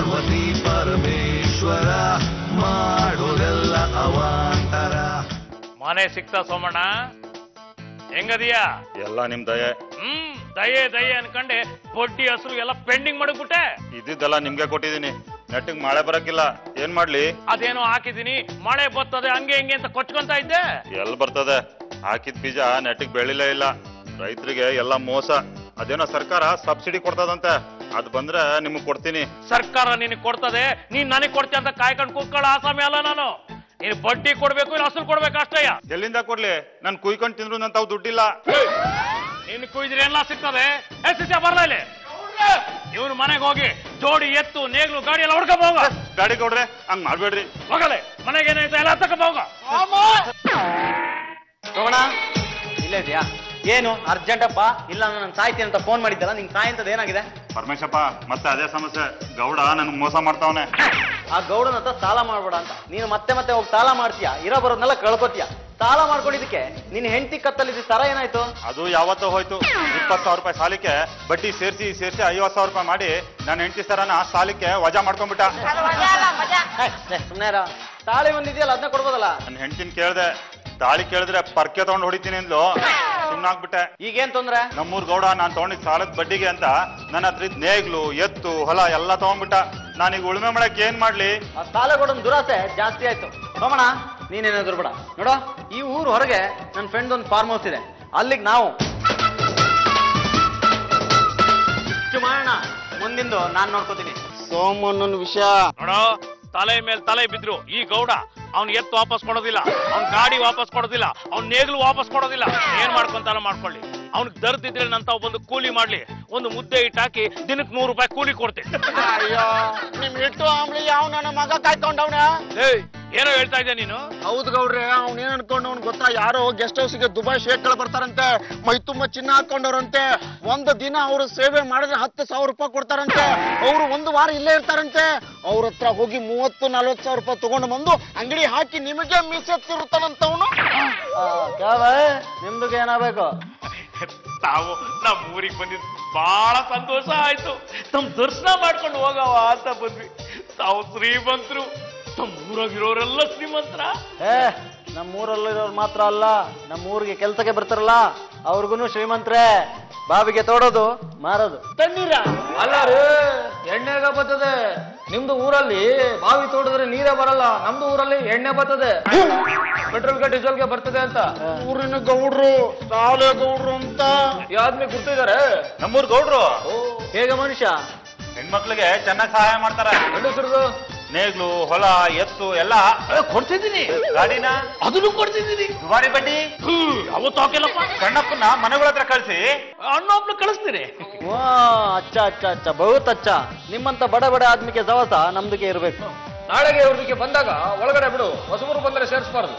ಪಾರ್ವತಿ ಪರಮೇಶ್ವರ ಮಾಡೋದೆಲ್ಲ ಅವಾಂತರ. ಮನೆ ಸಿಕ್ತಾ ಸೋಮಣ್ಣ? ಹೆಂಗದಿಯಾ? ಎಲ್ಲ ನಿಮ್ ದಯೆ. ದಯೆ ದಯೆ ಅನ್ಕಂಡೆ ಬಡ್ಡಿ ಹಸರು ಎಲ್ಲ ಪೆಂಡಿಂಗ್ ಮಾಡಕ್ಬಿಟ್ಟೆ. ಇದ್ದಿದ್ದೆಲ್ಲ ನಿಮ್ಗೆ ಕೊಟ್ಟಿದೀನಿ. ನೆಟ್ಟಿಗೆ ಮಳೆ ಬರಕ್ಕಿಲ್ಲ, ಏನ್ ಮಾಡ್ಲಿ? ಅದೇನೋ ಹಾಕಿದೀನಿ, ಮಳೆ ಬರ್ತದೆ ಹಂಗೆ ಹಿಂಗೆ ಅಂತ ಕೊಚ್ಕೊಂತ ಇದ್ದೆ. ಎಲ್ ಬರ್ತದೆ? ಹಾಕಿದ ಬೀಜ ನೆಟ್ಟಿಗೆ ಬೆಳಿಲೇ ಇಲ್ಲ. ರೈತರಿಗೆ ಎಲ್ಲ ಮೋಸ. ಅದೇನೋ ಸರ್ಕಾರ ಸಬ್ಸಿಡಿ ಕೊಡ್ತದಂತೆ, ಅದ್ ಬಂದ್ರೆ ನಿಮಗ್ ಕೊಡ್ತೀನಿ. ಸರ್ಕಾರ ನಿನಗ್ ಕೊಡ್ತದೆ, ನೀನ್ ನನಗ್ ಕೊಡ್ತೀಯ ಅಂತ ಕಾಯ್ಕೊಂಡು ಕೂತ್ಕೊಳ್ಳೋ ಆಸಾಮಿ ಅಲ್ಲ ನಾನು. ನೀನ್ ಬಡ್ಡಿ ಕೊಡ್ಬೇಕು, ಇಲ್ಲ ಹಸರು ಕೊಡ್ಬೇಕು ಅಷ್ಟಯ್ಯ. ಎಲ್ಲಿಂದ ಕೊಡ್ಲಿ? ನಾನ್ ಕುಯ್ಕೊಂಡ್ ತಿಂದ್ರು ನನ್ ತಾವ್ ದುಡ್ಡಿಲ್ಲ. ನೀನ್ ಕುಯ್ದ್ರೆ ಎಲ್ಲ ಸಿಗ್ತದೆ. ಬರ್ಲ ಇಲ್ಲಿ, ಇವ್ನ ಮನೆಗೆ ಹೋಗಿ ಜೋಡಿ ಎತ್ತು ನೇಗ್ಲು ಗಾಡಿ ಎಲ್ಲ ಹೊಡ್ಕೊಂಡ್ ಹೋಗ. ಗಾಡಿ ಕೊಡ್ರೆ ಹಂಗ್ ಮಾಡ್ಬೇಡ್ರಿ. ಹೋಗಲೆ, ಮನೆಗೆ ಏನಾಯ್ತು ಎಲ್ಲ ತಗೊಂಡ್ ಹೋಗ. ಹೋಗೋಣ. ಇಲ್ಲೇ ಇದೆಯಾ? ಏನು ಅರ್ಜೆಂಟಪ್ಪ? ಇಲ್ಲ ನಾನು ಸಾಯ್ತೀನಿ ಅಂತ ಫೋನ್ ಮಾಡಿದ್ದಲ್ಲ, ನಿಂಗೆ ಸಾಯಂತದ್ದು ಏನಾಗಿದೆ? ಪರಮೇಶಪ್ಪ, ಮತ್ತೆ ಅದೇ ಸಮಸ್ಯೆ. ಗೌಡ ನನ್ಗೆ ಮೋಸ ಮಾಡ್ತಾವನೆ. ಆ ಗೌಡನ ಹತ್ರ ಸಾಲ ಮಾಡ್ಬೇಡ ಅಂತ ನೀನು ಮತ್ತೆ ಮತ್ತೆ ಹೋಗಿ ಸಾಲ ಮಾಡ್ತೀಯಾ, ಇರೋ ಬರೋದ್ನೆಲ್ಲ ಕಳ್ಕೊತೀಯ. ಸಾಲ ಮಾಡ್ಕೊಂಡಿದ್ದಕ್ಕೆ ನಿನ್ನ ಹೆಂಡತಿ ಕತ್ತಲಿದ್ದ ಸರ ಏನಾಯ್ತು? ಅದು ಯಾವತ್ತೋ ಹೋಯ್ತು. 20,000 ರೂಪಾಯಿ ಸಾಲಕ್ಕೆ ಬಡ್ಡಿ ಸೇರಿಸಿ 50,000 ರೂಪಾಯಿ ಮಾಡಿ ನನ್ನ ಹೆಂಡತಿ ಸರನ ಸಾಲಕ್ಕೆ ವಜಾ ಮಾಡ್ಕೊಂಡ್ಬಿಟ್ಟ. ಸುಮ್ಮನೆ ತಾಳಿ ಒಂದಿದೆಯಲ್ಲ, ಅದನ್ನ ಕೊಡ್ಬೋದಲ್ಲ. ನನ್ನ ಹೆಂಡತಿನ ಕೇಳ್ದೆ, ತಾಳಿ ಕೇಳಿದ್ರೆ ಪರ್ಕೆ ತಗೊಂಡು ಹೊಡಿತೀನಿ ಅಂದ್ಲು. ಸುಮ್ನಾಗ್ಬಿಟ್ಟೆ. ಈಗೇನ್ ತೊಂದ್ರೆ? ನಮ್ಮೂರ್ ಗೌಡ ನಾನ್ ತಗೊಂಡಿದ್ ಸಾಲದ ಬಡ್ಡಿಗೆ ಅಂತ ನನ್ನ ಹತ್ರ ಇದ್ ನೇಗ್ಲು ಎತ್ತು ಹೊಲ ಎಲ್ಲ ತಗೊಂಡ್ಬಿಟ್ಟ. ನಾನೀಗ ಉಳುಮೆ ಮಾಡಕ್ ಏನ್ ಮಾಡ್ಲಿ? ಆ ಸಾಲ ಕೊಡೋನ್ ದುರಾಸೆ ಜಾಸ್ತಿ ಆಯ್ತು. ಸೋಮಣ್ಣ, ನೀನೇನಾದ್ರು ಬಿಡ. ನೋಡೋ, ಈ ಊರು ಹೊರಗೆ ನನ್ನ ಫ್ರೆಂಡ್ ಒಂದು ಫಾರ್ಮ್ ಹೌಸ್ ಇದೆ, ಅಲ್ಲಿಗೆ ನಾವು ಮಾಡೋಣ. ಮುಂದಿಂದು ನಾನ್ ನೋಡ್ಕೋತೀನಿ. ಸೋಮಣ್ಣನ ವಿಷಯ ನೋಡೋ, ತಲೆ ಮೇಲೆ ತಲೆ ಬಿದ್ರು ಈ ಗೌಡ ಅವ್ನ್ ಎತ್ತು ವಾಪಸ್ ಕೊಡೋದಿಲ್ಲ, ಅವ್ನ್ ಗಾಡಿ ವಾಪಸ್ ಕೊಡೋದಿಲ್ಲ, ಅವ್ನ್ ನೇಗ್ಲು ವಾಪಸ್ ಕೊಡೋದಿಲ್ಲ. ಏನ್ ಮಾಡ್ಕೊಂತಾನ ಮಾಡ್ಕೊಳ್ಳಿ. ಅವ್ನಿಗೆ ದರ್ದಿದ್ರೆ ನಂತ ಬಂದು ಕೂಲಿ ಮಾಡ್ಲಿ, ಒಂದು ಮುದ್ದೆ ಇಟ್ಟಾಕಿ ದಿನಕ್ಕೆ 100 ರೂಪಾಯಿ ಕೂಲಿ ಕೊಡ್ತೀನಿ. ಅಯ್ಯೋ, ನಿಮ್ ಇಟ್ಟು ಆಮ್ಲಿ ಯಾವ ನನ್ನ ಮಗ ಕಾಯ್ಕೊಂಡವ್ನ? ಏನೋ ಹೇಳ್ತಾ ಇದ್ದೆ ನೀನು? ಹೌದು ಗೌಡ್ರೆ, ಅವ್ನೇನ್ ಅನ್ಕೊಂಡವ್ನು ಗೊತ್ತಾ? ಯಾರೋ ಗೆಸ್ಟ್ ಹೌಸ್ಗೆ ದುಬೈ ಶೇಖ್ಗಳು ಬರ್ತಾರಂತೆ, ಮೈ ತುಂಬಾ ಚಿನ್ನ ಹಾಕೊಂಡವ್ರಂತೆ. ಒಂದು ದಿನ ಅವರು ಸೇವೆ ಮಾಡಿದ್ರೆ 10,000 ರೂಪಾಯಿ ಕೊಡ್ತಾರಂತೆ. ಅವರು 1 ವಾರ ಇಲ್ಲೇ ಇರ್ತಾರಂತೆ. ಅವ್ರ ಹತ್ರ ಹೋಗಿ 30-40 ರೂಪಾಯಿ ತಗೊಂಡು ಬಂದು ಅಂಗಡಿ ಹಾಕಿ ನಿಮಗೆ ಮೀಸೆತ್ತಿರುತ್ತಾನಂತವನು. ನಿಮ್ದುಗೆ ಏನಾಗಬೇಕು? ತಾವು ನಮ್ಮ ಊರಿಗೆ ಬಂದಿದ್ದು ಬಹಳ ಸಂತೋಷ ಆಯ್ತು. ತಮ್ಮ ದರ್ಶನ ಮಾಡ್ಕೊಂಡು ಹೋಗವ ಅಂತ ಬಂದ್ವಿ. ತಾವು ಶ್ರೀಮಂತರು, ತಮ್ಮ ಊರಾಗಿರೋರೆಲ್ಲ ಶ್ರೀಮಂತರ. ನಮ್ಮೂರಲ್ಲಿರೋರು ಮಾತ್ರ ಅಲ್ಲ, ನಮ್ಮೂರಿಗೆ ಕೆಲ್ಸಕ್ಕೆ ಬರ್ತಾರಲ್ಲ ಅವ್ರಿಗೂ ಶ್ರೀಮಂತರೇ. ಬಾವಿಗೆ ತೋಡೋದು, ಮಾರೋದು. ತಣ್ಣೀರ ಅಲ್ಲ ರೀ, ಎಣ್ಣೆಗ ಬರ್ತದೆ. ನಿಮ್ದು ಊರಲ್ಲಿ ಬಾವಿ ತೋಡಿದ್ರೆ ನೀರೇ ಬರಲ್ಲ, ನಮ್ದು ಊರಲ್ಲಿ ಎಣ್ಣೆ ಬರ್ತದೆ. ಪೆಟ್ರೋಲ್ಗೆ ಡೀಸೆಲ್ಗೆ ಬರ್ತದೆ ಅಂತ ಊರಿನ ಗೌಡ್ರು, ಸಾಲೆ ಗೌಡ್ರು ಅಂತ ಯಾದ್ಮಿ ಗುರ್ತಿದ್ದಾರೆ. ನಮ್ಮೂರ್ ಗೌಡ್ರು ಹೇಗೆ ಮನುಷ್ಯ? ಹೆಣ್ಮಕ್ಳಿಗೆ ಚೆನ್ನಾಗಿ ಸಹಾಯ ಮಾಡ್ತಾರೆ. ಗಂಡಸರದು ನೇಗ್ಲು ಹೊಲ ಎತ್ತು ಎಲ್ಲ ಕೊಡ್ತಿದ್ದೀನಿ. ಗಾಡಿನ ಅದನ್ನು ಕೊಡ್ತಿದ್ದೀನಿ. ದುಬಾರಿ ಬಡ್ಡಿ ಅವತ್ತು ಹಾಕಿಲ್ಲಪ್ಪ. ಕಣ್ಣಪ್ಪನ ಮನೆಗಳ ಹತ್ರ ಕಳಿಸಿ ಅಣ್ಣೊಬ್ಳು ಕಳಿಸ್ತೀನಿ. ಅಚ್ಚ ಅಚ್ಚ ಅಚ್ಚ, ಬಹುತ್ ಅಚ್ಚ. ನಿಮ್ಮಂತ ಬಡ ಬಡ ಆದ್ಮಿಗೆ ಸವಾಸ ನಮ್ದಕ್ಕೆ ಇರ್ಬೇಕು. ನಾಳೆಗೆ ಇವ್ರಿಗೆ ಬಂದಾಗ ಒಳಗಡೆ ಬಿಡು, ಹೊಸಬರು ಬಂದರೆ ಸೇರಿಸಬಾರ್ದು.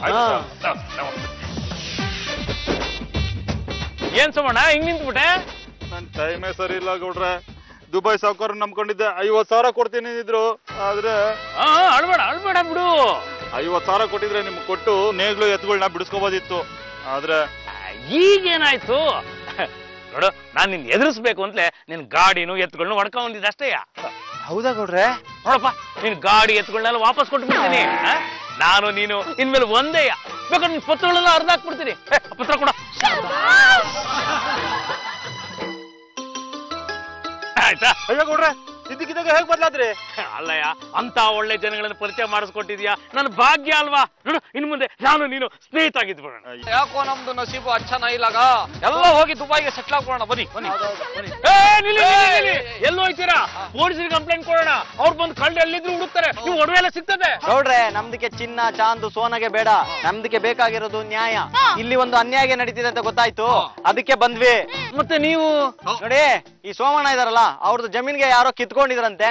ಏನ್ ಸೋಮಣ್ಣ ಹಿಂಗ್ ನಿಂತ್ಬಿಟ್ಟೆ? ನನ್ ಟೈಮೇ ಸರಿ ಇಲ್ಲ ಗೌಡ್ರೆ. ದುಬೈ ಸಾವುಕಾರ ನಂಬ್ಕೊಂಡಿದ್ದೆ, 50,000 ಕೊಡ್ತೀನಿ ಇದ್ರು. ಆದ್ರೆ ಅಳ್ಬೇಡ ಬಿಡು. 50,000 ಕೊಟ್ಟಿದ್ರೆ ನಿಮ್ಗೆ ಕೊಟ್ಟು ನೇಗ್ಲು ಎತ್ತುಗಳನ್ನ ಬಿಡಿಸ್ಕೋಬೋದಿತ್ತು. ಆದ್ರೆ ಈಗೇನಾಯ್ತು ನೋಡು, ನಾನ್ ನಿನ್ ಎದುರಿಸ್ಬೇಕು ಅಂತಲೇ ನಿನ್ ಗಾಡಿನೂ ಎತ್ತುಗಳನ್ನ ಹೊಡ್ಕೊಂಡ್ ಬಂದಿದ್ದೆ ಅಷ್ಟೇಯ. ಹೌದಾ ಗೌಡ್ರೆ? ನೋಡಪ್ಪ, ನಿನ್ ಗಾಡಿ ಎತ್ತುಗಳನ್ನೆಲ್ಲ ವಾಪಸ್ ಕೊಟ್ಟು ಬಿಡ್ತೀನಿ. ನಾನು ನೀನು ಇನ್ಮೇಲೆ ಒಂದೇಯ. ಬೇಕಾದ್ರೆ ನಿನ್ ಪತ್ರಗಳೆಲ್ಲ ಅರ್ಧ ಹಾಕ್ಬಿಡ್ತೀನಿ. ಪತ್ರ ಕೊಡ. ಆಯ್ತಾ? ಅಯ್ಯೋ ಗೌಡ್ರೆ, ಇದ್ದಕ್ಕಿದ್ದಾಗ ಹೇಗ್ ಬದಲಾದ್ರಿ? ಅಲ್ಲಯ್ಯ, ಅಂತ ಒಳ್ಳೆ ಜನಗಳನ್ನ ಪರಿಚಯ ಮಾಡಿಸ್ಕೊಟ್ಟಿದ್ಯಾ, ನನ್ನ ಭಾಗ್ಯ ಅಲ್ವಾ? ನೋಡು, ಇನ್ ಮುಂದೆ ನಾನು ನೀನು ಸ್ನೇಹಿತ ಆಗಿದ್ಬಿಡೋಣ. ಯಾಕೋ ನಮ್ದು ನಸೀಬು ಅಚ್ಚನ ಇಲ್ಲಾಗ, ಎಲ್ಲ ಹೋಗಿ ದುಬೈಗೆ ಸೆಟ್ಲ್ ಆಗ್ಬಿಡೋಣ. ಬನ್ನಿ. ಎಲ್ಲೋ ಹೋಯ್ತೀರಾ? ಪೊಲೀಸರಿಗೆ ಕಂಪ್ಲೇಂಟ್ ಕೊಡೋಣ. ಅವ್ರು ಬಂದು ಕಳ್ಳ ಎಲ್ಲಿದ್ರು ಹುಡುಕ್ತಾರೆ. ನೀವು ಒಡವೆ ಎಲ್ಲ ಸಿಗ್ತದೆ. ಗೌಡ್ರೆ, ನಮ್ದಕ್ಕೆ ಚಿನ್ನ ಚಾಂದು ಸೋನಗೆ ಬೇಡ, ನಮ್ದಕ್ಕೆ ಬೇಕಾಗಿರೋದು ನ್ಯಾಯ. ಇಲ್ಲಿ ಒಂದು ಅನ್ಯಾಯ ನಡೀತಿದೆ ಅಂತ ಗೊತ್ತಾಯ್ತು, ಅದಕ್ಕೆ ಬಂದ್ವಿ. ಮತ್ತೆ ನೀವು ನೋಡಿ, ಈ ಸೋಮಣ್ಣ ಇದಾರಲ್ಲ, ಅವ್ರದ್ದು ಜಮೀನ್ಗೆ ಯಾರೋ ಕಿತ್ಕೊಂಡಿದ್ರಂತೆ,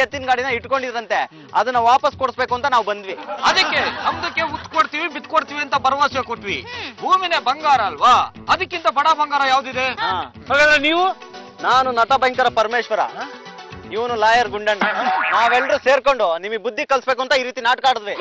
ಎತ್ತಿನ ಗಾಡಿನ ಇಟ್ಕೊಂಡಿದ್ರಂತೆ. ಅದನ್ನ ವಾಪಸ್ ಕೊಡ್ಸ್ಬೇಕು ಅಂತ ನಾವು ಬಂದ್ವಿ. ಅದಕ್ಕೆ ನಮ್ದಕ್ಕೆ ಉತ್ಕೊಡ್ತೀವಿ ಬಿತ್ಕೊಡ್ತೀವಿ ಅಂತ ಭರವಸೆ ಕೊಟ್ವಿ. ಭೂಮಿನೇ ಬಂಗಾರ ಅಲ್ವಾ? ಅದಕ್ಕಿಂತ ಬಡ ಬಂಗಾರ ಯಾವ್ದಿದೆ? ಹಾಗಾದ್ರೆ ನೀವು? ನಾನು ನಟ ಭಯಂಕರ ಪರಮೇಶ್ವರ, ಇವನು ಲಾಯರ್ ಗುಂಡಣ್ಣ. ನಾವೆಲ್ಲರೂ ಸೇರ್ಕೊಂಡು ನಿಮಗೆ ಬುದ್ಧಿ ಕಲ್ಸ್ಬೇಕು ಅಂತ ಈ ರೀತಿ ನಾಟಕ ಆಡಿದ್ವಿ.